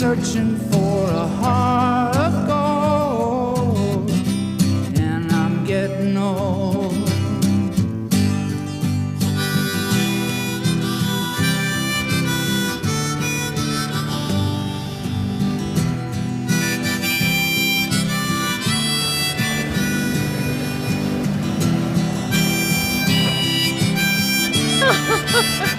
searching for a heart of gold, and I'm getting old. Ha ha ha!